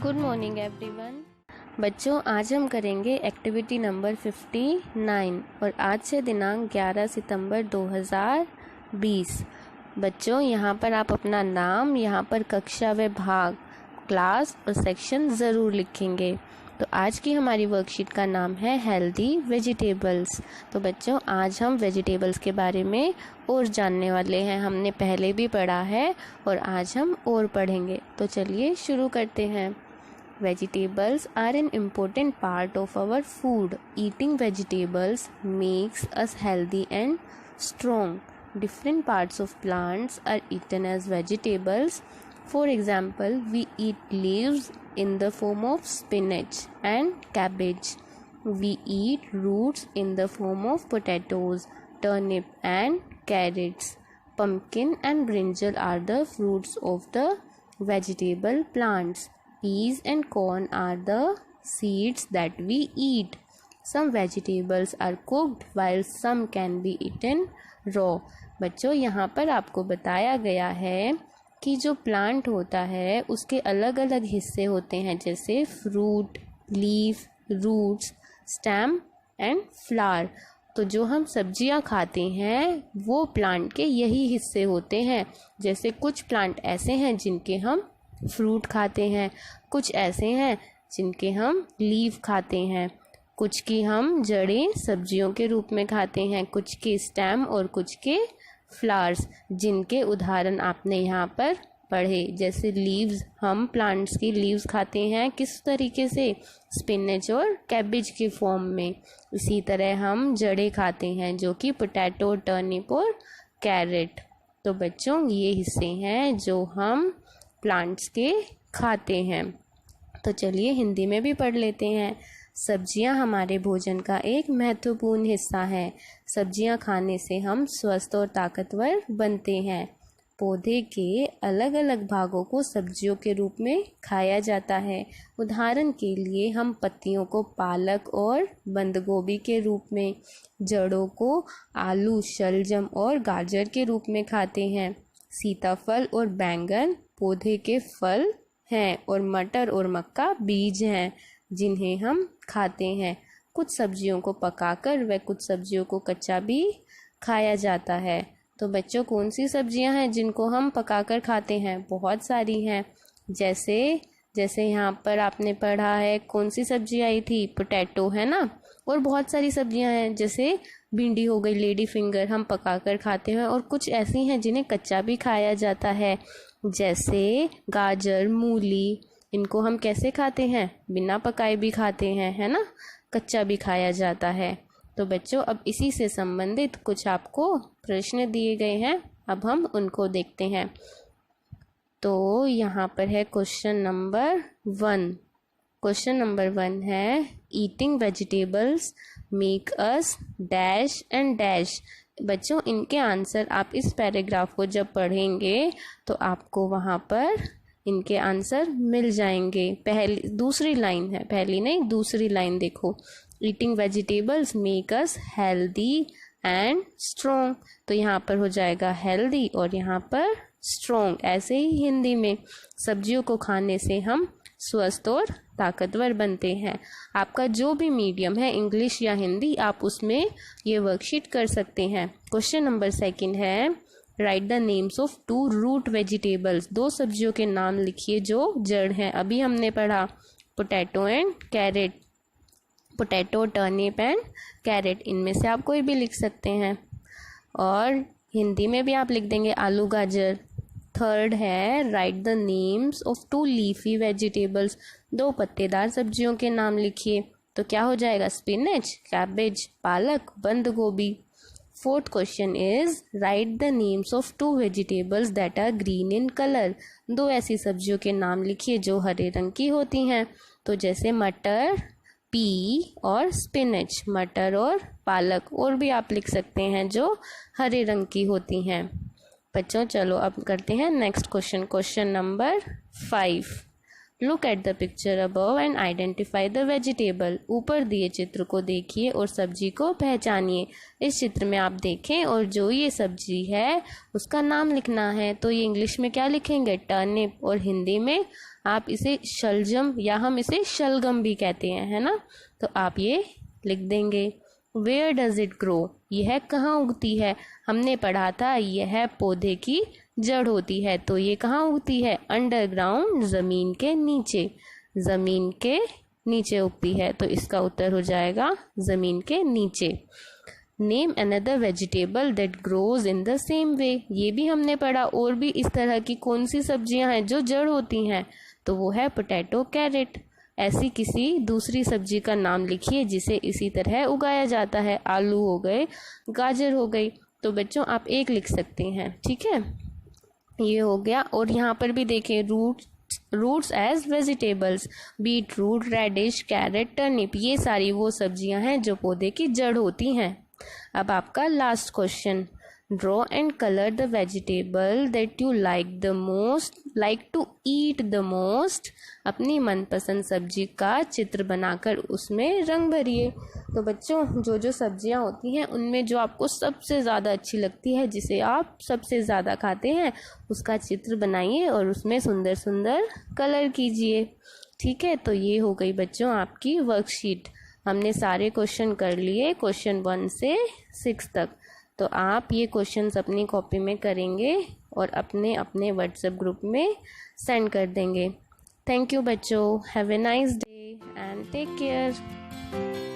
Good morning everyone. बच्चों, आज हम करेंगे एक्टिविटी नंबर 59 और आज से दिनांक 11 सितंबर 2020। बच्चों, यहाँ पर आप अपना नाम, यहाँ पर कक्षा व भाग, क्लास और सेक्शन ज़रूर लिखेंगे। तो आज की हमारी वर्कशीट का नाम है हेल्दी वेजिटेबल्स। तो बच्चों, आज हम वेजिटेबल्स के बारे में और जानने वाले हैं। हमने पहले भी पढ़ा है और आज हम और पढ़ेंगे। तो चलिए शुरू करते हैं। Vegetables are an important part of our food. Eating vegetables makes us healthy and strong. Different parts of plants are eaten as vegetables. For example, we eat leaves in the form of spinach and cabbage. We eat roots in the form of potatoes, turnip and carrots. Pumpkin and brinjal are the fruits of the vegetable plants. Peas and corn are the seeds that we eat. Some vegetables are cooked while some can be eaten raw. बच्चों, यहाँ पर आपको बताया गया है कि जो plant होता है उसके अलग अलग हिस्से होते हैं, जैसे fruit, leaf, roots, stem and flower. तो जो हम सब्जियां खाते हैं वो प्लांट के यही हिस्से होते हैं। जैसे कुछ प्लांट ऐसे हैं जिनके हम फ्रूट खाते हैं, कुछ ऐसे हैं जिनके हम लीफ खाते हैं, कुछ की हम जड़ें सब्जियों के रूप में खाते हैं, कुछ के स्टेम और कुछ के फ्लावर्स, जिनके उदाहरण आपने यहाँ पर पढ़े। जैसे लीव्स, हम प्लांट्स की लीव्स खाते हैं किस तरीके से, स्पिनच और कैबेज के फॉर्म में। इसी तरह हम जड़ें खाते हैं जो कि पोटैटो, टर्निप और कैरेट। तो बच्चों, ये हिस्से हैं जो हम प्लांट्स के खाते हैं। तो चलिए हिंदी में भी पढ़ लेते हैं। सब्जियां हमारे भोजन का एक महत्वपूर्ण हिस्सा है। सब्जियां खाने से हम स्वस्थ और ताकतवर बनते हैं। पौधे के अलग अलग भागों को सब्जियों के रूप में खाया जाता है। उदाहरण के लिए हम पत्तियों को पालक और बंद गोभी के रूप में, जड़ों को आलू, शलजम और गाजर के रूप में खाते हैं। सीताफल और बैंगन पौधे के फल हैं और मटर और मक्का बीज हैं जिन्हें हम खाते हैं। कुछ सब्जियों को पकाकर व कुछ सब्जियों को कच्चा भी खाया जाता है। तो बच्चों, कौन सी सब्जियां हैं जिनको हम पकाकर खाते हैं? बहुत सारी हैं। जैसे यहाँ पर आपने पढ़ा है, कौन सी सब्जी आई थी? पोटैटो, है ना। और बहुत सारी सब्जियां हैं, जैसे भिंडी हो गई, लेडी फिंगर, हम पकाकर खाते हैं। और कुछ ऐसी हैं जिन्हें कच्चा भी खाया जाता है, जैसे गाजर, मूली। इनको हम कैसे खाते हैं? बिना पकाए भी खाते हैं, है ना, कच्चा भी खाया जाता है। तो बच्चों, अब इसी से संबंधित कुछ आपको प्रश्न दिए गए हैं, अब हम उनको देखते हैं। तो यहाँ पर है क्वेश्चन नंबर 1। क्वेश्चन नंबर 1 है, eating vegetables make us dash and dash. बच्चों, इनके आंसर आप इस पैराग्राफ को जब पढ़ेंगे तो आपको वहाँ पर इनके आंसर मिल जाएंगे। दूसरी लाइन है, पहली नहीं, दूसरी लाइन देखो। Eating vegetables make us healthy and strong. तो यहाँ पर हो जाएगा हेल्दी और यहाँ पर स्ट्रॉन्ग। ऐसे ही हिंदी में सब्जियों को खाने से हम स्वस्थ और ताकतवर बनते हैं। आपका जो भी मीडियम है, इंग्लिश या हिंदी, आप उसमें ये वर्कशीट कर सकते हैं। क्वेश्चन नंबर 2 है, write the names of 2 root vegetables. 2 सब्जियों के नाम लिखिए जो जड़ हैं। अभी हमने पढ़ा potato and carrot, potato, turnip and carrot. इनमें से आप कोई भी लिख सकते हैं और हिंदी में भी आप लिख देंगे आलू, गाजर। 3rd है, write the names of 2 leafy vegetables. 2 पत्तेदार सब्जियों के नाम लिखिए। तो क्या हो जाएगा? स्पिनच, कैबेज, पालक, बंद गोभी। 4th question is, write the names of 2 vegetables that are green in colour. 2 ऐसी सब्जियों के नाम लिखिए जो हरे रंग की होती हैं। तो जैसे मटर, पी और स्पिनच, मटर और पालक। और भी आप लिख सकते हैं जो हरे रंग की होती हैं। बच्चों, चलो अब करते हैं next question. Question number 5। Look at the picture above and identify the vegetable. ऊपर दिए चित्र को देखिए और सब्जी को पहचानिए। इस चित्र में आप देखें और जो ये सब्जी है उसका नाम लिखना है। तो ये इंग्लिश में क्या लिखेंगे? टर्निप, और हिंदी में आप इसे शलजम या हम इसे शलगम भी कहते हैं, है ना। तो आप ये लिख देंगे। वेयर डज इट ग्रो, यह कहाँ उगती है? हमने पढ़ा था यह पौधे की जड़ होती है। तो ये कहाँ उगती है? अंडरग्राउंड, जमीन के नीचे। जमीन के नीचे उगती है, तो इसका उत्तर हो जाएगा जमीन के नीचे। Name another vegetable that grows in the same way, ये भी हमने पढ़ा। और भी इस तरह की कौन सी सब्जियां हैं जो जड़ होती हैं? तो वो है पोटैटो, कैरेट। ऐसी किसी दूसरी सब्जी का नाम लिखिए जिसे इसी तरह उगाया जाता है। आलू हो गए, गाजर हो गई। तो बच्चों आप एक लिख सकते हैं, ठीक है, ये हो गया। और यहाँ पर भी देखें, roots as vegetables, beet root, radish, carrot, turnip, ये सारी वो सब्जियां हैं जो पौधे की जड़ होती हैं। अब आपका last question, draw and colour the vegetable that you like to eat the most. अपनी मनपसंद सब्जी का चित्र बनाकर उसमें रंग भरिए। तो बच्चों जो जो सब्जियां होती हैं उनमें जो आपको सबसे ज़्यादा अच्छी लगती है, जिसे आप सबसे ज़्यादा खाते हैं, उसका चित्र बनाइए और उसमें सुंदर सुंदर कलर कीजिए। ठीक है, तो ये हो गई बच्चों आपकी वर्कशीट। हमने सारे क्वेश्चन कर लिए, क्वेश्चन 1 से 6 तक। तो आप ये क्वेश्चंस अपनी कॉपी में करेंगे और अपने अपने व्हाट्सएप ग्रुप में सेंड कर देंगे। थैंक यू बच्चों, have a nice day and take care.